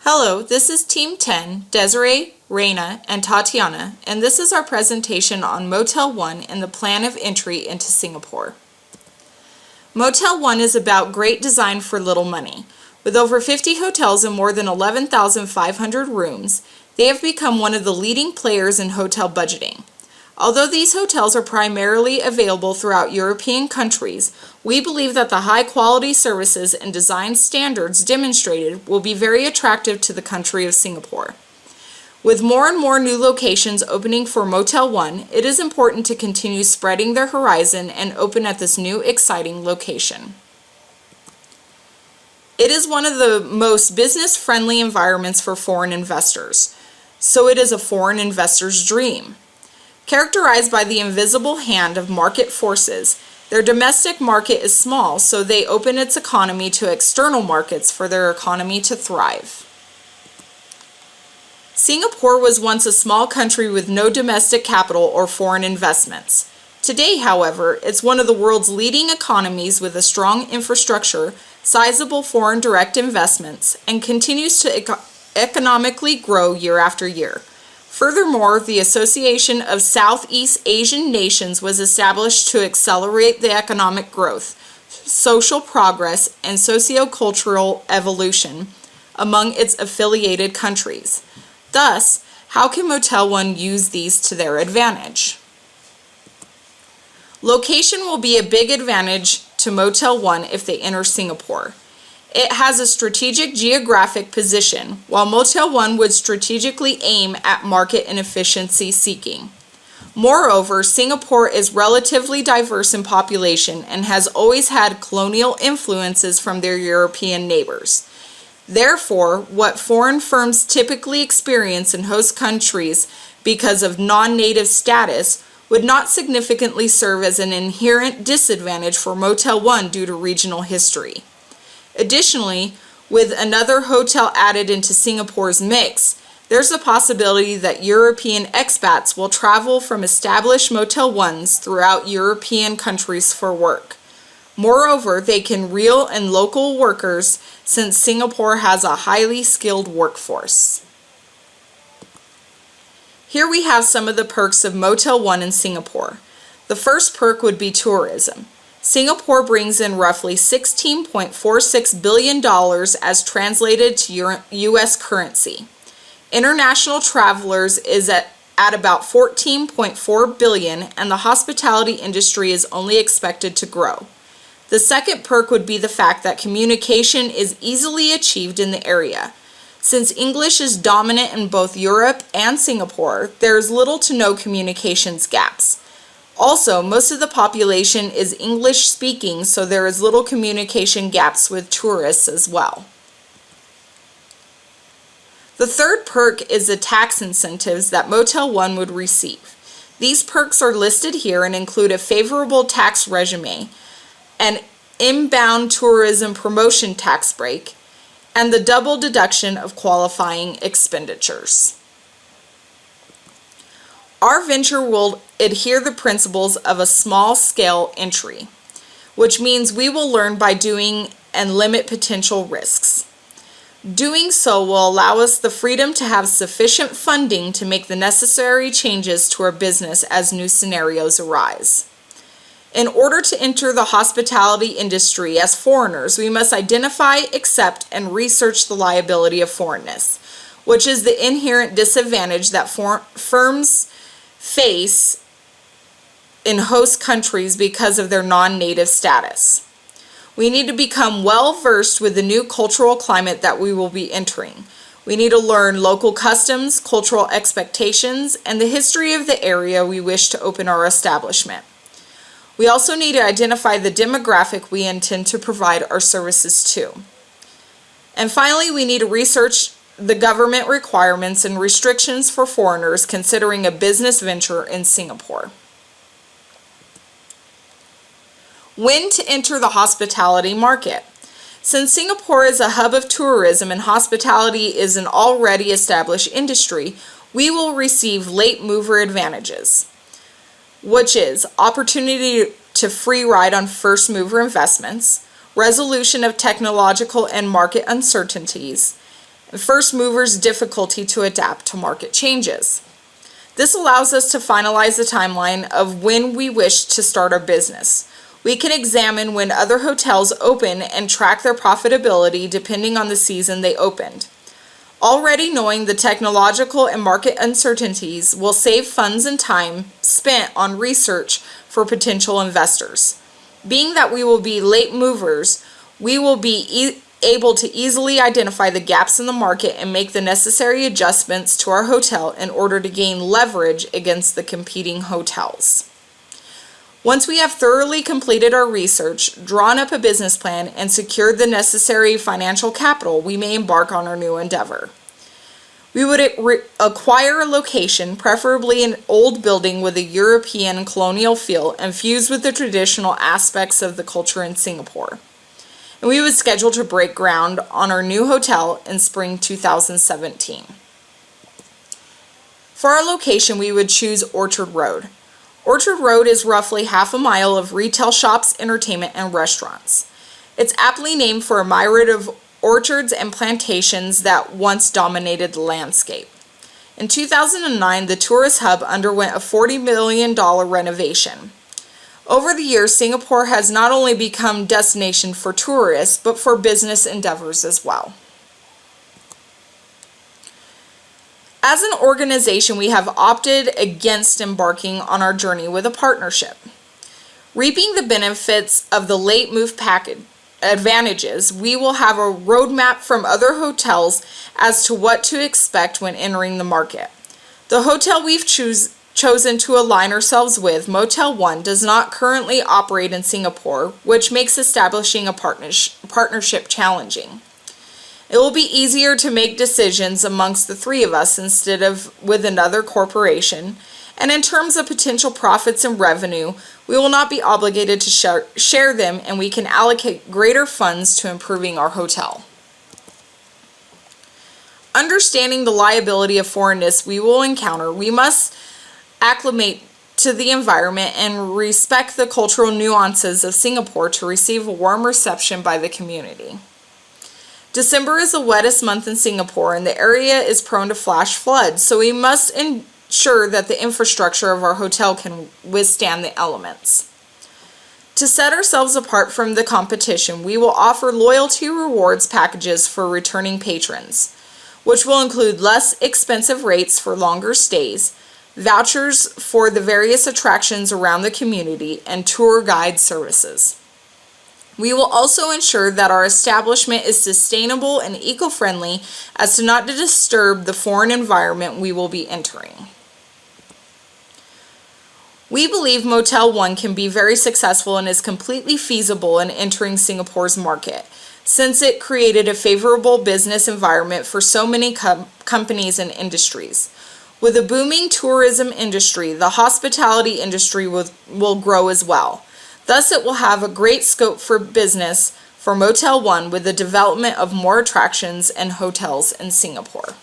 Hello, this is Team 10, Desiree, Reina, and Tatiana, and this is our presentation on Motel One and the plan of entry into Singapore. Motel One is about great design for little money. With over 50 hotels and more than 11,500 rooms, they have become one of the leading players in hotel budgeting. Although these hotels are primarily available throughout European countries, we believe that the high-quality services and design standards demonstrated will be very attractive to the country of Singapore. With more and more new locations opening for Motel One, it is important to continue spreading their horizon and open at this new exciting location. It is one of the most business-friendly environments for foreign investors, so it is a foreign investor's dream. Characterized by the invisible hand of market forces, their domestic market is small, so they open its economy to external markets for their economy to thrive. Singapore was once a small country with no domestic capital or foreign investments. Today, however, it's one of the world's leading economies with a strong infrastructure, sizable foreign direct investments, and continues to economically grow year after year. Furthermore, the Association of Southeast Asian Nations was established to accelerate the economic growth, social progress, and socio-cultural evolution among its affiliated countries. Thus, how can Motel One use these to their advantage? Location will be a big advantage to Motel One if they enter Singapore. It has a strategic geographic position, while Motel One would strategically aim at market and efficiency seeking. Moreover, Singapore is relatively diverse in population and has always had colonial influences from their European neighbors. Therefore, what foreign firms typically experience in host countries because of non-native status would not significantly serve as an inherent disadvantage for Motel One due to regional history. Additionally, with another hotel added into Singapore's mix, there's a possibility that European expats will travel from established Motel Ones throughout European countries for work. Moreover, they can reel in local workers since Singapore has a highly skilled workforce. Here we have some of the perks of Motel One in Singapore. The first perk would be tourism. Singapore brings in roughly $16.46 billion as translated to U.S. currency. International travelers is at about 14.4 billion, and the hospitality industry is only expected to grow. The second perk would be the fact that communication is easily achieved in the area. Since English is dominant in both Europe and Singapore, there is little to no communications gaps. Also, most of the population is English speaking, so there is little communication gaps with tourists as well. The third perk is the tax incentives that Motel One would receive. These perks are listed here and include a favorable tax regime, an inbound tourism promotion tax break, and the double deduction of qualifying expenditures. Our venture will adhere the principles of a small-scale entry, which means we will learn by doing and limit potential risks. Doing so will allow us the freedom to have sufficient funding to make the necessary changes to our business as new scenarios arise. In order to enter the hospitality industry as foreigners, we must identify, accept, and research the liability of foreignness, which is the inherent disadvantage that firms face in host countries because of their non-native status. We need to become well-versed with the new cultural climate that we will be entering. We need to learn local customs, cultural expectations, and the history of the area we wish to open our establishment. We also need to identify the demographic we intend to provide our services to. And finally, we need to research the government requirements and restrictions for foreigners considering a business venture in Singapore. When to enter the hospitality market? Since Singapore is a hub of tourism and hospitality is an already established industry, we will receive late mover advantages, which is opportunity to free ride on first mover investments, resolution of technological and market uncertainties, and first movers' difficulty to adapt to market changes. This allows us to finalize the timeline of when we wish to start our business. We can examine when other hotels open and track their profitability depending on the season they opened. Already knowing the technological and market uncertainties will save funds and time spent on research for potential investors. Being that we will be late movers, we will be able to easily identify the gaps in the market and make the necessary adjustments to our hotel in order to gain leverage against the competing hotels. Once we have thoroughly completed our research, drawn up a business plan, and secured the necessary financial capital, we may embark on our new endeavor. We would acquire a location, preferably an old building with a European colonial feel infused with the traditional aspects of the culture in Singapore. And we would schedule to break ground on our new hotel in spring 2017. For our location, we would choose Orchard Road. Orchard Road is roughly half a mile of retail shops, entertainment, and restaurants. It's aptly named for a myriad of orchards and plantations that once dominated the landscape. In 2009, the tourist hub underwent a $40 million renovation. Over the years, Singapore has not only become a destination for tourists, but for business endeavors as well. As an organization, we have opted against embarking on our journey with a partnership. Reaping the benefits of the late move package advantages, we will have a roadmap from other hotels as to what to expect when entering the market. The hotel we've chosen to align ourselves with, Motel One, does not currently operate in Singapore, which makes establishing a partnership challenging. It will be easier to make decisions amongst the three of us instead of with another corporation, and in terms of potential profits and revenue, we will not be obligated to share them, and we can allocate greater funds to improving our hotel. Understanding the liability of foreignness we will encounter, we must acclimate to the environment and respect the cultural nuances of Singapore to receive a warm reception by the community. December is the wettest month in Singapore, and the area is prone to flash floods, so we must ensure that the infrastructure of our hotel can withstand the elements. To set ourselves apart from the competition, we will offer loyalty rewards packages for returning patrons, which will include less expensive rates for longer stays, vouchers for the various attractions around the community, and tour guide services. We will also ensure that our establishment is sustainable and eco-friendly as to not to disturb the foreign environment we will be entering. We believe Motel One can be very successful and is completely feasible in entering Singapore's market, since it created a favorable business environment for so many companies and industries. With a booming tourism industry, the hospitality industry will grow as well. Thus, it will have a great scope for business for Motel One with the development of more attractions and hotels in Singapore.